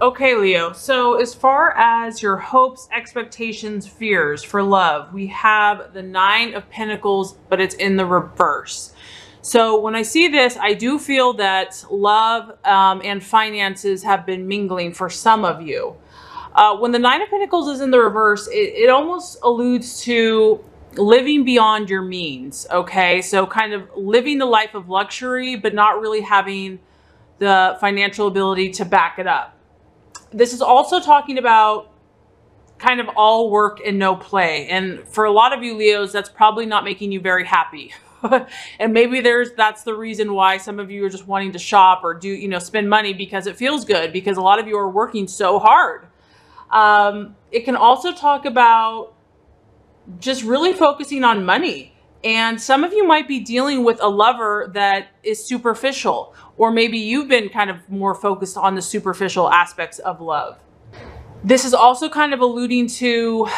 Okay, Leo. So as far as your hopes, expectations, fears for love, we have the Nine of Pentacles, but it's in the reverse. So when I see this, I do feel that love and finances have been mingling for some of you. When the Nine of Pentacles is in the reverse, it almost alludes to living beyond your means. Okay, so kind of living the life of luxury, but not really having the financial ability to back it up. This is also talking about kind of all work and no play. And for a lot of you Leos, that's probably not making you very happy. And maybe that's the reason why some of you are just wanting to shop or do, spend money because it feels good, because a lot of you are working so hard. It can also talk about just really focusing on money. And some of you might be dealing with a lover that is superficial, or maybe you've been kind of more focused on the superficial aspects of love. This is also kind of alluding to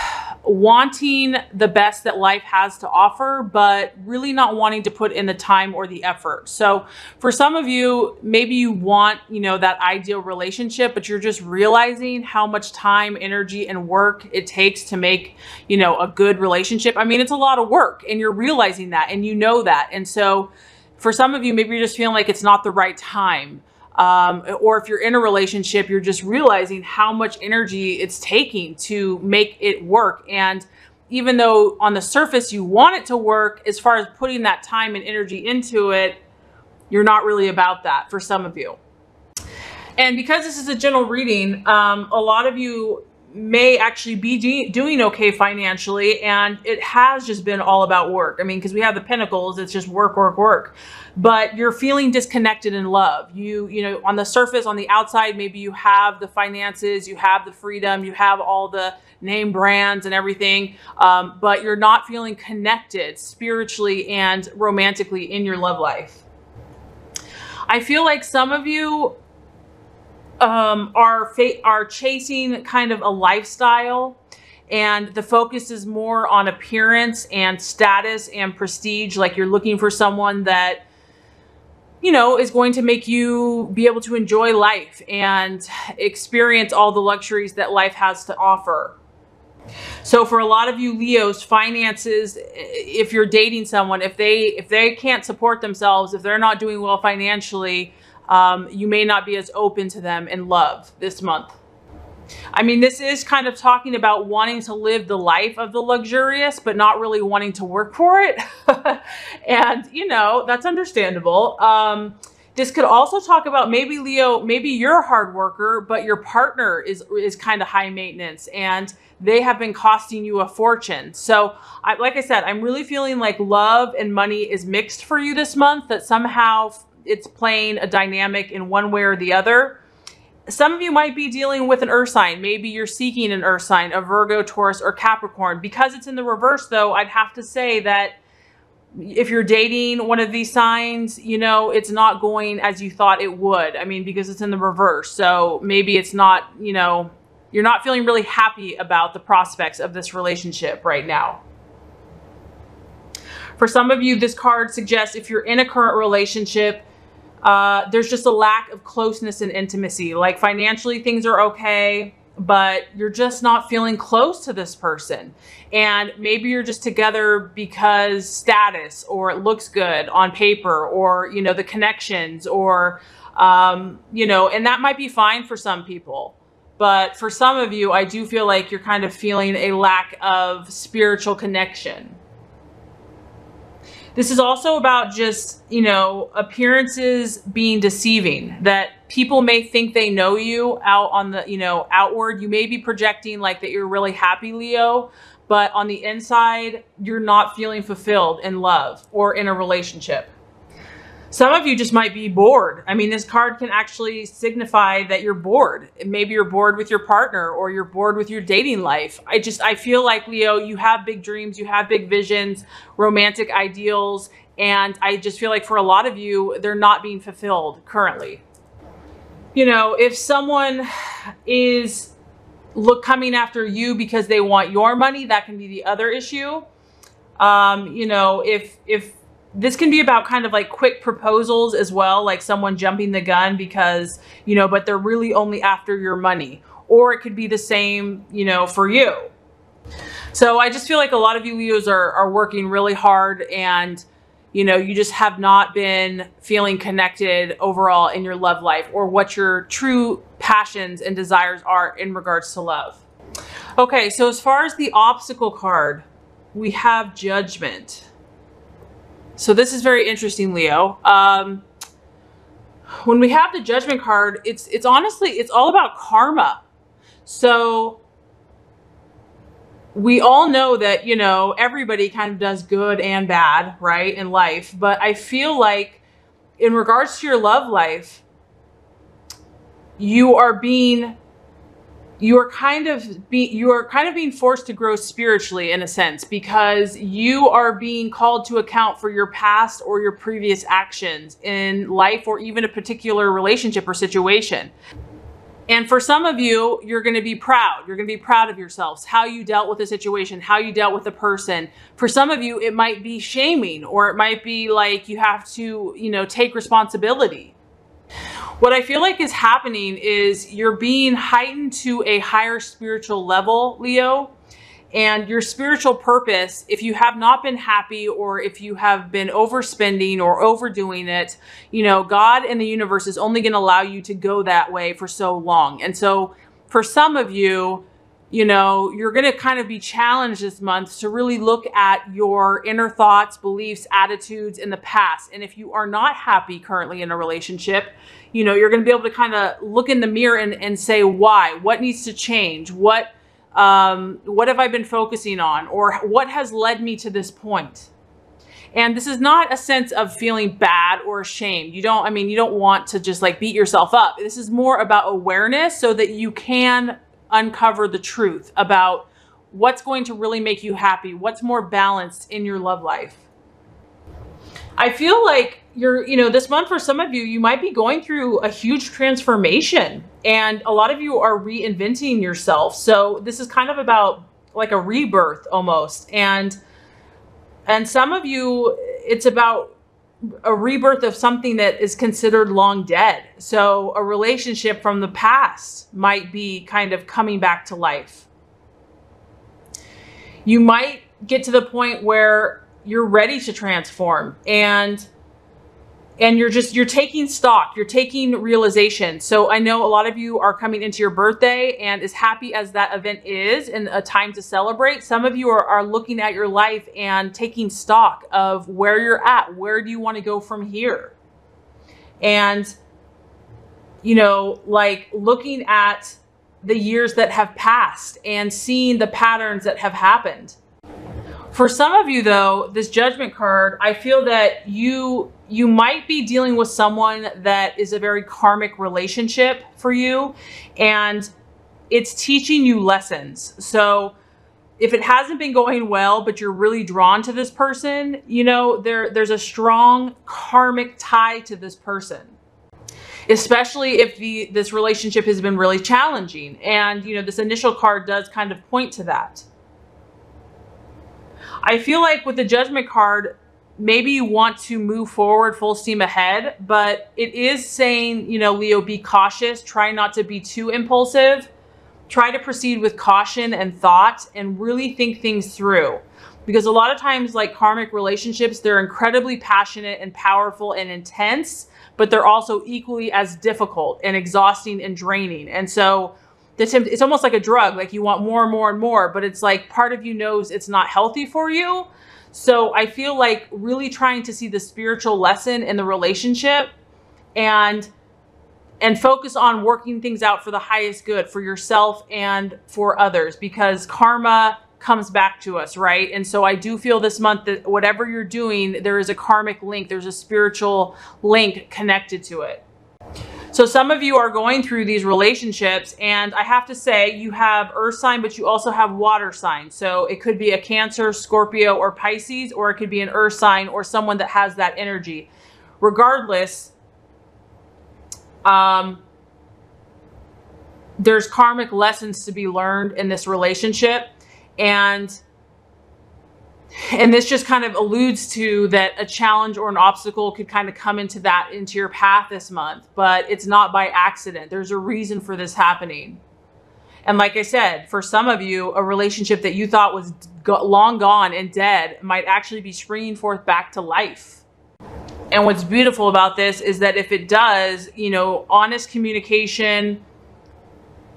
wanting the best that life has to offer, but really not wanting to put in the time or the effort. So for some of you, maybe you want, that ideal relationship, but you're just realizing how much time, energy, and work it takes to make, a good relationship. I mean, it's a lot of work, and you're realizing that, and you know that. And so for some of you, maybe you're just feeling like it's not the right time. Or if you're in a relationship, you're just realizing how much energy it's taking to make it work. And even though on the surface you want it to work, as far as putting that time and energy into it, you're not really about that for some of you. And because this is a general reading, a lot of you may actually be doing okay financially, and it has just been all about work. I mean, because we have the Pentacles, it's just work, work, work. But you're feeling disconnected in love. You on the surface, on the outside, maybe you have the finances, you have the freedom, you have all the name brands and everything, but you're not feeling connected spiritually and romantically in your love life. I feel like some of you are chasing kind of a lifestyle, and the focus is more on appearance and status and prestige. Like you're looking for someone that, is going to make you be able to enjoy life and experience all the luxuries that life has to offer. So for a lot of you Leos, finances, if you're dating someone, if they can't support themselves, if they're not doing well financially, you may not be as open to them in love this month. I mean, this is kind of talking about wanting to live the life of the luxurious, but not really wanting to work for it. And, that's understandable. This could also talk about maybe Leo, maybe you're a hard worker, but your partner is kind of high maintenance and they have been costing you a fortune. So like I said, I'm really feeling like love and money is mixed for you this month, that somehow it's playing a dynamic in one way or the other. Some of you might be dealing with an earth sign. Maybe you're seeking an earth sign, a Virgo, Taurus, or Capricorn. Because it's in the reverse though, I'd have to say that if you're dating one of these signs, it's not going as you thought it would. I mean, because it's in the reverse. So maybe it's not, you're not feeling really happy about the prospects of this relationship right now. For some of you, this card suggests if you're in a current relationship, there's just a lack of closeness and intimacy. Like financially things are okay, but you're just not feeling close to this person. And maybe you're just together because status, or it looks good on paper, or, the connections, or, and that might be fine for some people. But for some of you, I do feel like you're kind of feeling a lack of spiritual connection. This is also about just, appearances being deceiving, that people may think they know you out on the, outward. You may be projecting like that you're really happy, Leo, but on the inside, you're not feeling fulfilled in love or in a relationship. Some of you just might be bored. I mean, this card can actually signify that you're bored. Maybe you're bored with your partner, or you're bored with your dating life. I feel like, Leo, you have big dreams, you have big visions, romantic ideals, and I just feel like for a lot of you, they're not being fulfilled currently. If someone is coming after you because they want your money, that can be the other issue. If this can be about kind of like quick proposals as well, like someone jumping the gun because, you know, but they're really only after your money. Or it could be the same, you know, for you. So I just feel like a lot of you Leos are working really hard, and, you know, you just have not been feeling connected overall in your love life, or what your true passions and desires are in regards to love. Okay, so as far as the obstacle card, we have Judgment. So this is very interesting, Leo. When we have the Judgment card, it's honestly, it's all about karma. So we all know that, you know, everybody kind of does good and bad, right, in life. But I feel like in regards to your love life, you are kind of being forced to grow spiritually, in a sense, because you are being called to account for your past or your previous actions in life, or even a particular relationship or situation. And for some of you, you're going to be proud. You're going to be proud of yourselves, how you dealt with the situation, how you dealt with the person. For some of you, it might be shaming, or it might be like you have to, you know, take responsibility. What I feel like is happening is you're being heightened to a higher spiritual level, Leo, and your spiritual purpose, if you have not been happy, or if you have been overspending or overdoing it, you know, God and the universe is only going to allow you to go that way for so long. And so for some of you, you know, you're going to kind of be challenged this month to really look at your inner thoughts, beliefs, attitudes in the past. And if you are not happy currently in a relationship, you know, you're going to be able to kind of look in the mirror and say, why? What needs to change? What have I been focusing on? Or what has led me to this point? And this is not a sense of feeling bad or ashamed. You don't want to just like beat yourself up. This is more about awareness, so that you can uncover the truth about what's going to really make you happy, what's more balanced in your love life. I feel like this month for some of you, you might be going through a huge transformation, and a lot of you are reinventing yourself. So this is kind of about like a rebirth almost. And some of you, it's about a rebirth of something that is considered long dead. So a relationship from the past might be kind of coming back to life. You might get to the point where you're ready to transform, and you're taking stock, you're taking realization. So I know a lot of you are coming into your birthday, and as happy as that event is and a time to celebrate, some of you are looking at your life and taking stock of where you're at. Where do you want to go from here? And, you know, like looking at the years that have passed and seeing the patterns that have happened. For some of you though, this Judgment card, I feel that you might be dealing with someone that is a very karmic relationship for you, and it's teaching you lessons. So if it hasn't been going well, but you're really drawn to this person, you know, there's a strong karmic tie to this person, especially if this relationship has been really challenging. And, you know, this initial card does kind of point to that. I feel like with the Judgment card, maybe you want to move forward full steam ahead, but it is saying, you know, Leo, be cautious. Try not to be too impulsive. Try to proceed with caution and thought, and really think things through. Because a lot of times, like karmic relationships, they're incredibly passionate and powerful and intense, but they're also equally as difficult and exhausting and draining. And so it's almost like a drug. Like you want more and more and more, but it's like part of you knows it's not healthy for you. So I feel like really trying to see the spiritual lesson in the relationship, and focus on working things out for the highest good for yourself and for others, because karma comes back to us, right? And so I do feel this month that whatever you're doing, there is a karmic link. There's a spiritual link connected to it. So some of you are going through these relationships, and I have to say you have earth sign, but you also have water sign. So it could be a Cancer, Scorpio, or Pisces, or it could be an earth sign or someone that has that energy. Regardless, there's karmic lessons to be learned in this relationship. And And this just kind of alludes to that a challenge or an obstacle could kind of come into your path this month, but it's not by accident. There's a reason for this happening. And like I said, for some of you, a relationship that you thought was long gone and dead might actually be springing forth back to life. And what's beautiful about this is that if it does, you know, honest communication,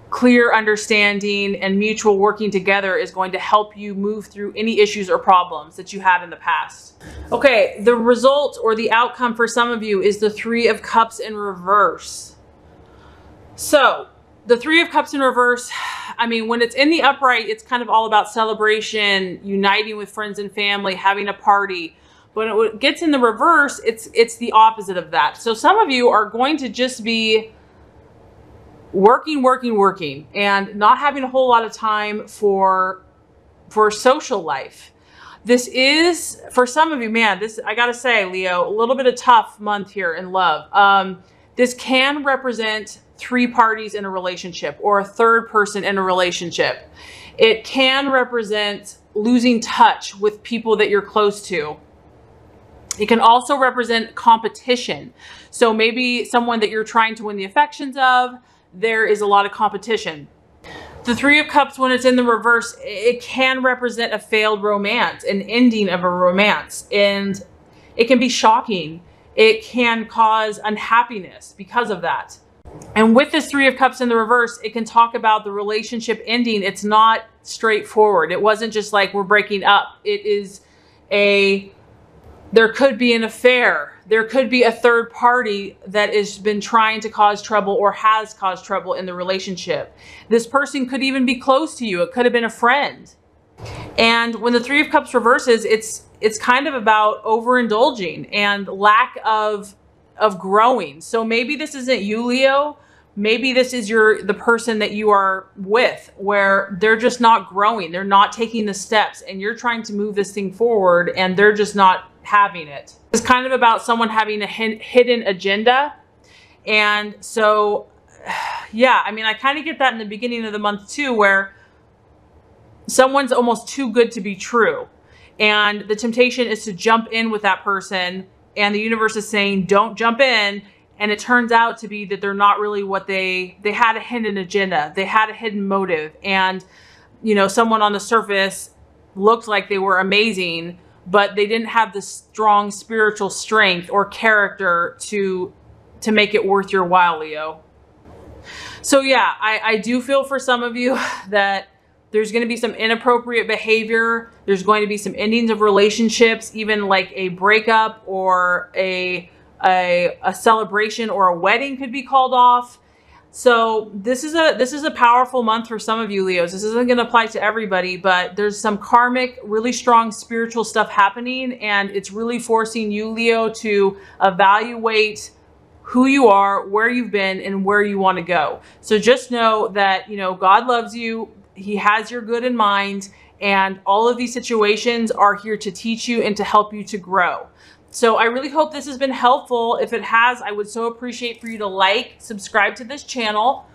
clear understanding, and mutual working together is going to help you move through any issues or problems that you had in the past. Okay, the result or the outcome for some of you is the Three of Cups in reverse. So the Three of Cups in reverse, I mean, when it's in the upright, it's kind of all about celebration, uniting with friends and family, having a party. When it gets in the reverse, it's the opposite of that. So some of you are going to just be working, and not having a whole lot of time for social life. This is, for some of you, man, this, I gotta say, Leo, a little bit of tough month here in love. This can represent three parties in a relationship or a third person in a relationship. It can represent losing touch with people that you're close to. It can also represent competition. So maybe someone that you're trying to win the affections of, there is a lot of competition. The Three of Cups, when it's in the reverse, it can represent a failed romance, an ending of a romance. And it can be shocking. It can cause unhappiness because of that. And with this Three of Cups in the reverse, it can talk about the relationship ending. It's not straightforward. It wasn't just like we're breaking up. It is there could be an affair. There could be a third party that has been trying to cause trouble or has caused trouble in the relationship. This person could even be close to you. It could have been a friend. And when the Three of Cups reverses, it's kind of about overindulging and lack of growing. So maybe this isn't you, Leo. Maybe this is the person that you are with, where they're just not growing. They're not taking the steps, and you're trying to move this thing forward and they're just not having it. It's kind of about someone having a hidden agenda. And so, yeah, I mean, I kind of get that in the beginning of the month too, where someone's almost too good to be true. And the temptation is to jump in with that person, and the universe is saying, don't jump in. And it turns out to be that they're not really what they had a hidden agenda. They had a hidden motive. And, you know, someone on the surface looked like they were amazing, but they didn't have the strong spiritual strength or character to make it worth your while, Leo. So yeah, I do feel for some of you that there's going to be some inappropriate behavior. There's going to be some endings of relationships, even like a breakup or a celebration or a wedding could be called off. So this is a powerful month for some of you, Leos. This isn't going to apply to everybody, but there's some karmic, really strong spiritual stuff happening, and it's really forcing you, Leo, to evaluate who you are, where you've been, and where you want to go. So just know that, you know, God loves you. He has your good in mind, and all of these situations are here to teach you and to help you to grow. So I really hope this has been helpful. If it has, I would so appreciate for you to like, subscribe to this channel.